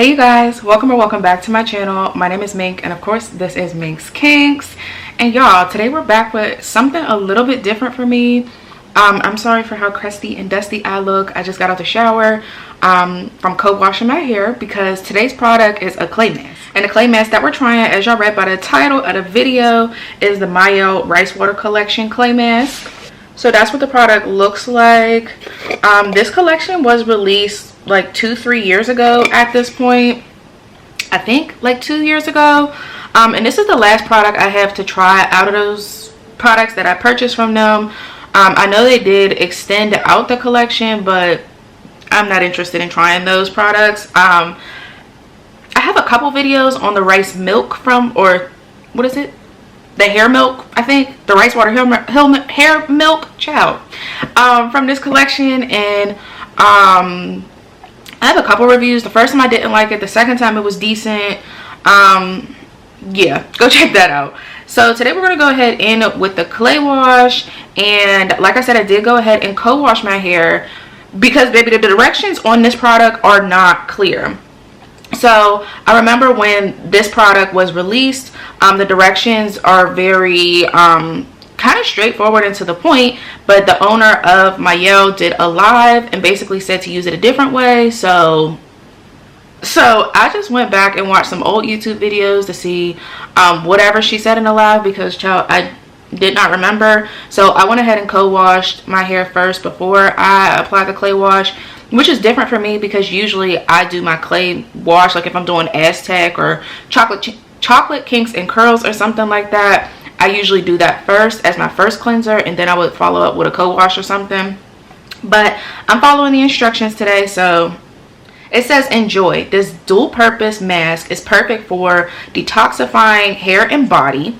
Hey you guys, welcome or welcome back to my channel. My name is Mink, and of course this is Mink's Kinks. And y'all, today we're back with something a little bit different for me. I'm sorry for how crusty and dusty I look. I just got out the shower from co-washing my hair because today's product is a clay mask. And the clay mask that we're trying, as y'all read by the title of the video, is the Mielle Rice Water Collection clay mask. So that's what the product looks like. This collection was released like 2-3 years ago at this point. I think like 2 years ago. And this is the last product I have to try out of those products that I purchased from them. I know they did extend out the collection, but I'm not interested in trying those products. I have a couple videos on the rice milk from, or what is it? The hair milk, I think. The rice water hair milk, child. From this collection, and I have a couple reviews. The first time I didn't like it. The second time it was decent. Yeah, go check that out. So today we're going to go ahead in with the clay wash. And like I said, I did go ahead and co-wash my hair because, baby, the directions on this product are not clear. So I remember when this product was released, the directions are very kind of straightforward and to the point, but the owner of Mielle did a live and basically said to use it a different way. So I just went back and watched some old YouTube videos to see whatever she said in the live, because child, I did not remember. So I went ahead and co-washed my hair first before I applied the clay wash, which is different for me because usually I do my clay wash, like if I'm doing Aztec or chocolate kinks and curls or something like that, I usually do that first as my first cleanser, and then I would follow up with a co-wash or something. But I'm following the instructions today. So it says, enjoy. This dual purpose mask is perfect for detoxifying hair and body.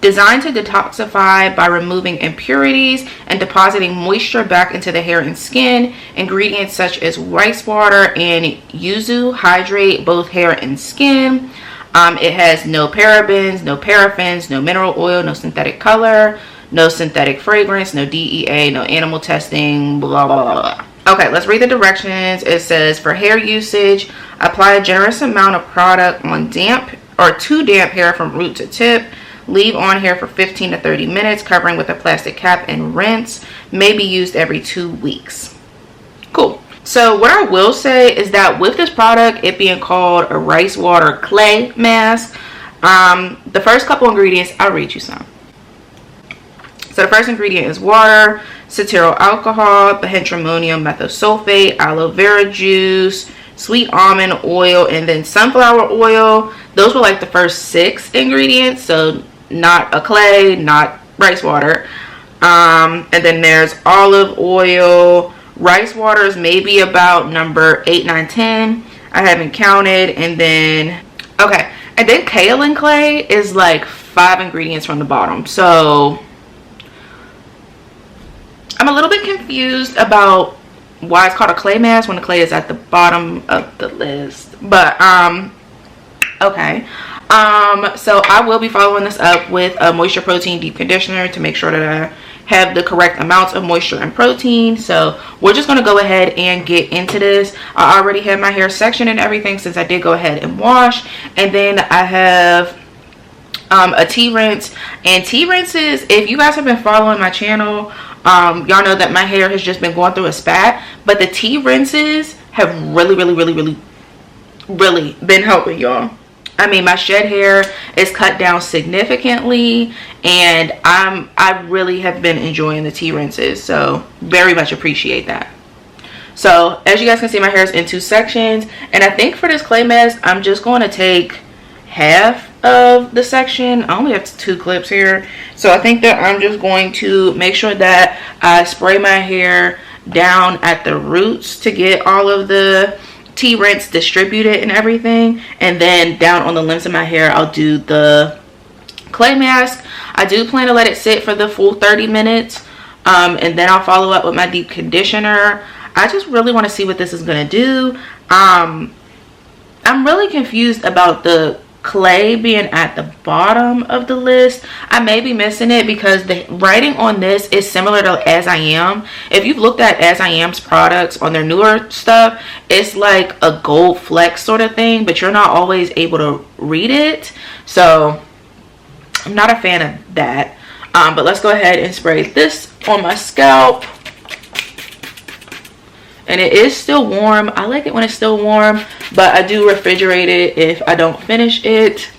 Designed to detoxify by removing impurities and depositing moisture back into the hair and skin. Ingredients such as rice water and yuzu hydrate both hair and skin. It has no parabens, no paraffins, no mineral oil, no synthetic color, no synthetic fragrance, no DEA, no animal testing, blah, blah, blah. Okay, let's read the directions. It says, for hair usage, apply a generous amount of product on damp or to damp hair from root to tip. Leave on hair for 15 to 30 minutes, covering with a plastic cap, and rinse. May be used every 2 weeks. Cool. So what I will say is that with this product, it being called a rice water clay mask, the first couple ingredients, I'll read you some. So the first ingredient is water, cetyl alcohol, benzhidronium methosulfate, aloe vera juice, sweet almond oil, and then sunflower oil. Those were like the first 6 ingredients. So not a clay, not rice water. And then there's olive oil. Rice water is maybe about number 8, 9, 10. I haven't counted. And then, okay. And then kaolin clay is like 5 ingredients from the bottom. So I'm a little bit confused about why it's called a clay mask when the clay is at the bottom of the list. But, okay. So I will be following this up with a moisture protein deep conditioner to make sure that I have the correct amounts of moisture and protein. So we're just going to go ahead and get into this. I already have my hair sectioned and everything since I did go ahead and wash. And then I have a tea rinse. And tea rinses, if you guys have been following my channel, y'all know that my hair has just been going through a spat. But the tea rinses have really been helping y'all. I mean, my shed hair is cut down significantly, and I really have been enjoying the tea rinses, so very much appreciate that. So as you guys can see, my hair is in 2 sections, and I think for this clay mask I'm just going to take half of the section. I only have 2 clips here, so I think that I'm just going to make sure that I spray my hair down at the roots to get all of the tea rinse distributed and everything, and then down on the limbs of my hair I'll do the clay mask. I do plan to let it sit for the full 30 minutes, and then I'll follow up with my deep conditioner. I just really want to see what this is going to do. I'm really confused about the clay being at the bottom of the list. I may be missing it because the writing on this is similar to As I Am. If you've looked at As I Am's products on their newer stuff, it's like a gold flex sort of thing, but you're not always able to read it. So I'm not a fan of that. But let's go ahead and spray this on my scalp. And it is still warm. I like it when it's still warm, but I do refrigerate it if I don't finish it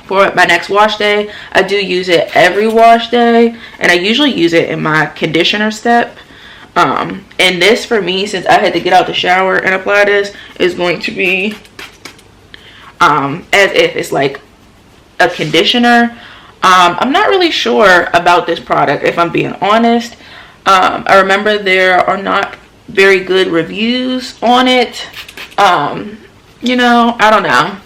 for my next wash day. I do use it every wash day, and I usually use it in my conditioner step. And this for me, since I had to get out the shower and apply this, is going to be as if it's like a conditioner. I'm not really sure about this product, if I'm being honest. I remember there are not very good reviews on it. You know, I don't know.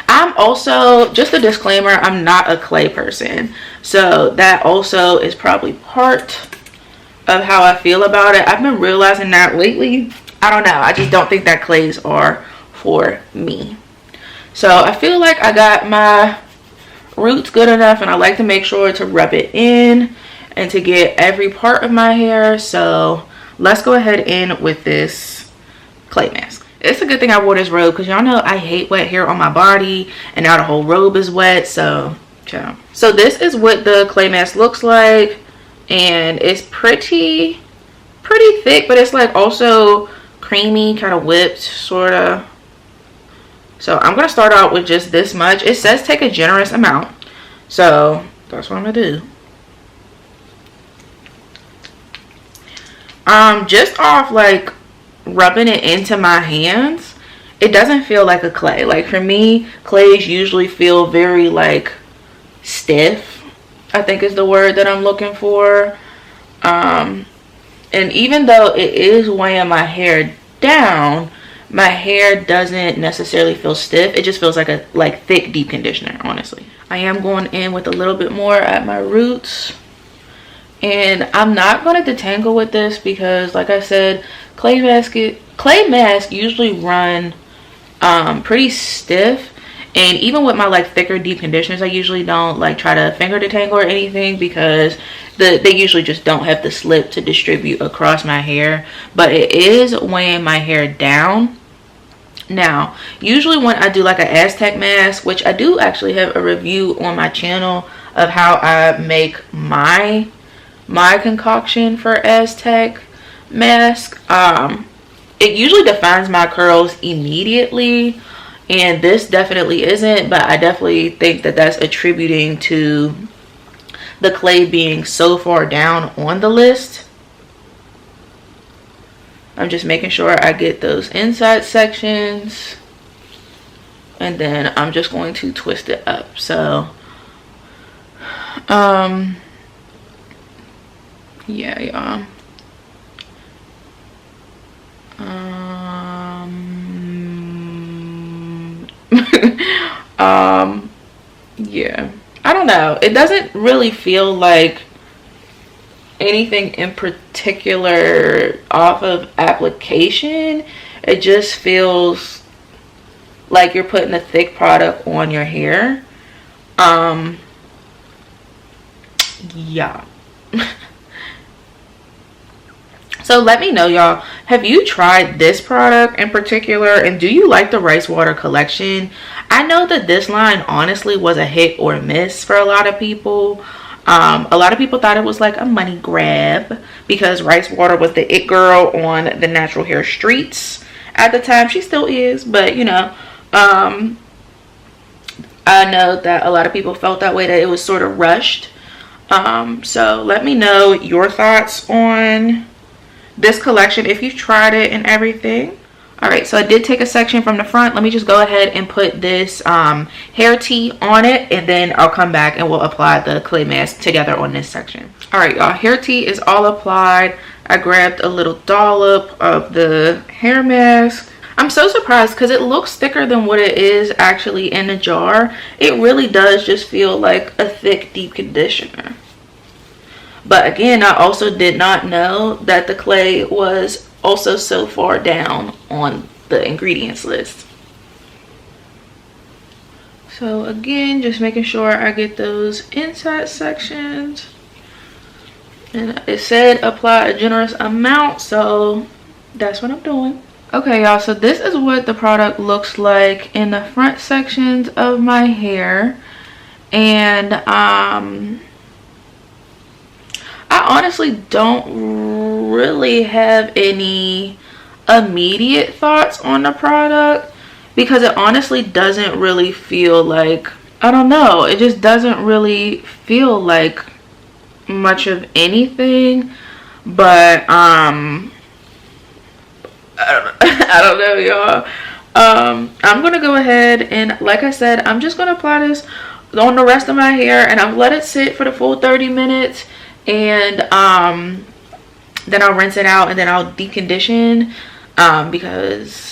I'm also, just a disclaimer, I'm not a clay person, so that also is probably part of how I feel about it. I've been realizing that lately. I don't know, I just don't think that clays are for me. So I feel like I got my roots good enough, and I like to make sure to rub it in and to get every part of my hair. So let's go ahead in with this clay mask. It's a good thing I wore this robe, because y'all know I hate wet hair on my body, and now the whole robe is wet. So ciao. So this is what the clay mask looks like, and it's pretty thick, but it's like also creamy, kind of whipped sort of. So I'm gonna start out with just this much. It says take a generous amount, so that's what I'm gonna do. Just off like rubbing it into my hands, it doesn't feel like a clay. Like for me, clays usually feel very like stiff, I think is the word that I'm looking for. And even though it is weighing my hair down, my hair doesn't necessarily feel stiff. It just feels like a thick deep conditioner, honestly. I am going in with a little bit more at my roots. And I'm not going to detangle with this because, like I said, clay masks usually run pretty stiff. And even with my like thicker deep conditioners, I usually don't like try to finger detangle or anything, because they usually just don't have the slip to distribute across my hair. But it is weighing my hair down. Now, usually when I do like an Aztec mask, which I do actually have a review on my channel of how I make my concoction for Aztec mask, it usually defines my curls immediately, and this definitely isn't. But I definitely think that that's attributing to the clay being so far down on the list. I'm just making sure I get those inside sections, and then I'm just going to twist it up. So yeah, y'all. Yeah, I don't know, it doesn't really feel like anything in particular off of application. It just feels like you're putting a thick product on your hair. Yeah. So let me know, y'all, have you tried this product in particular, and do you like the rice water collection? I know that this line honestly was a hit or miss for a lot of people. A lot of people thought it was like a money grab because rice water was the it girl on the natural hair streets at the time. She still is, but you know, I know that a lot of people felt that way, that it was sort of rushed. So let me know your thoughts on this collection if you've tried it and everything. All right, so I did take a section from the front. Let me just go ahead and put this hair tea on it, and then I'll come back and we'll apply the clay mask together on this section. All right, y'all, hair tea is all applied. I grabbed a little dollop of the hair mask. I'm so surprised because it looks thicker than what it is actually in the jar. It really does just feel like a thick deep conditioner. But again, I also did not know that the clay was also so far down on the ingredients list. So again, just making sure I get those inside sections. And it said apply a generous amount, so that's what I'm doing. Okay, y'all, so this is what the product looks like in the front sections of my hair. And I honestly don't really have any immediate thoughts on the product, because it honestly doesn't really feel like, I don't know, it just doesn't really feel like much of anything. But I don't know, y'all. I'm gonna go ahead and, like I said, I'm just gonna apply this on the rest of my hair, and I've let it sit for the full 30 minutes, and then I'll rinse it out, and then I'll decondition, because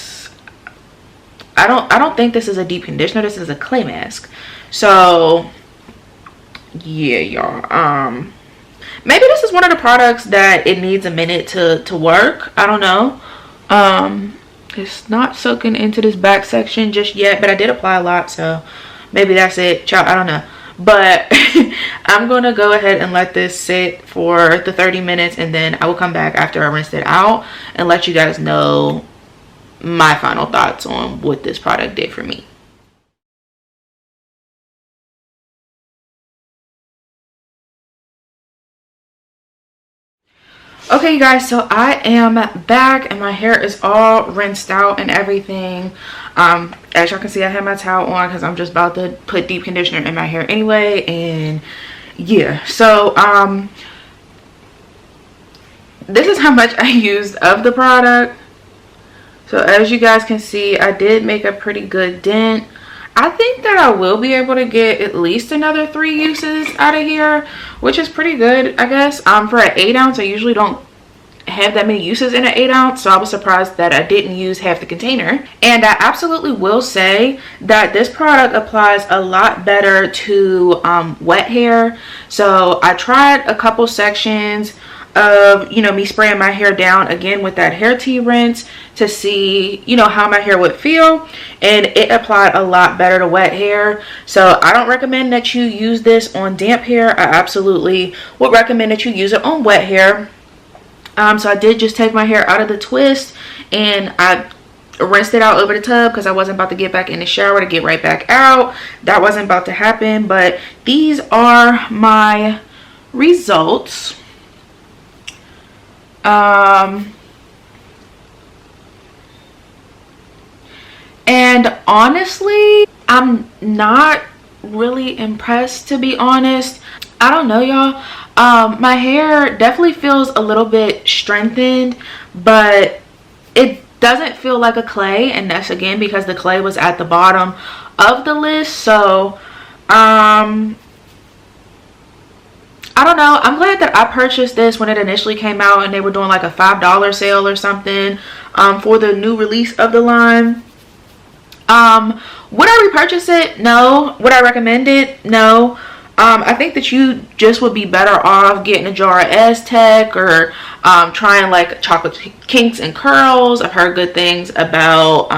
I don't think this is a deep conditioner. This is a clay mask. So yeah, y'all, maybe this is one of the products that it needs a minute to work. I don't know. It's not soaking into this back section just yet, but I did apply a lot, so maybe that's it, child. I don't know. But I'm gonna go ahead and let this sit for the 30 minutes, and then I will come back after I rinse it out and let you guys know my final thoughts on what this product did for me. Okay, you guys, so I am back and my hair is all rinsed out and everything. As y'all can see, I have my towel on because I'm just about to put deep conditioner in my hair anyway. And yeah, so this is how much I used of the product. So as you guys can see, I did make a pretty good dent. I think that I will be able to get at least another 3 uses out of here, which is pretty good, I guess. For an 8 ounce, I usually don't have that many uses in an 8 ounce, so I was surprised that I didn't use half the container. And I absolutely will say that this product applies a lot better to wet hair. So I tried a couple sections of, you know, me spraying my hair down again with that hair tea rinse to see, you know, how my hair would feel, and it applied a lot better to wet hair. So I don't recommend that you use this on damp hair. I absolutely would recommend that you use it on wet hair. So I did just take my hair out of the twist and I rinsed it out over the tub because I wasn't about to get back in the shower to get right back out. That wasn't about to happen, but these are my results. And honestly, I'm not really impressed, to be honest. I don't know, y'all. My hair definitely feels a little bit strengthened, but it doesn't feel like a clay, and that's again because the clay was at the bottom of the list. So I don't know. I'm glad that I purchased this when it initially came out and they were doing like a $5 sale or something for the new release of the line. Would I repurchase it? No. Would I recommend it? No. I think that you just would be better off getting a jar of Aztec or trying like chocolate kinks and curls. I've heard good things about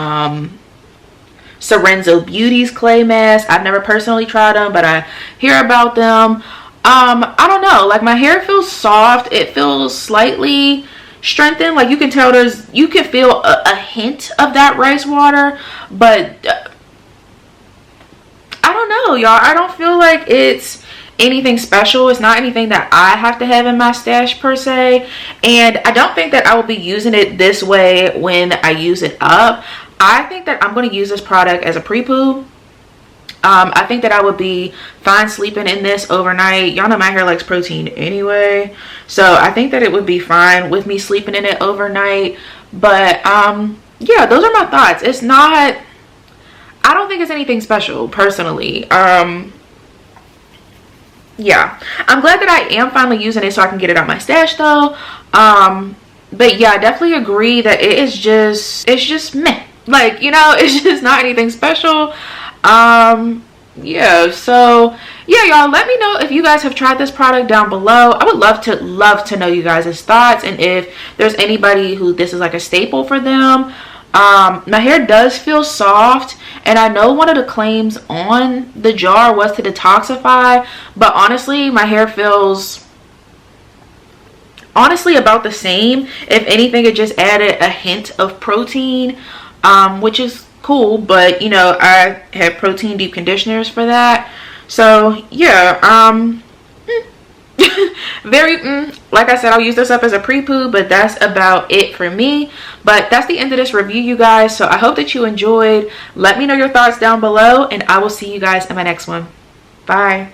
Sorenzo Beauty's clay mask. I've never personally tried them, but I hear about them. I don't know, like my hair feels soft. It feels slightly strengthened. Like you can tell you can feel a hint of that rice water, but I don't know, y'all. I don't feel like it's anything special. It's not anything that I have to have in my stash per se, and I don't think that I will be using it this way when I use it up. I think that I'm going to use this product as a pre-poo. I think that I would be fine sleeping in this overnight. Y'all know my hair likes protein anyway, so I think that it would be fine with me sleeping in it overnight. But yeah, those are my thoughts. It's not, I don't think it's anything special personally. Yeah, I'm glad that I am finally using it so I can get it out my stash though. But yeah, I definitely agree that it's just meh. Like, you know, it's just not anything special. Yeah, so yeah, y'all, let me know if you guys have tried this product down below. I would love to know you guys' thoughts, and if there's anybody who this is like a staple for them. My hair does feel soft, and I know one of the claims on the jar was to detoxify, but honestly my hair feels honestly about the same. If anything, it just added a hint of protein, which is cool, but you know, I have protein deep conditioners for that. So yeah, very like I said, I'll use this up as a pre-poo, but that's about it for me. But that's the end of this review, you guys. So I hope that you enjoyed. Let me know your thoughts down below, and I will see you guys in my next one. Bye.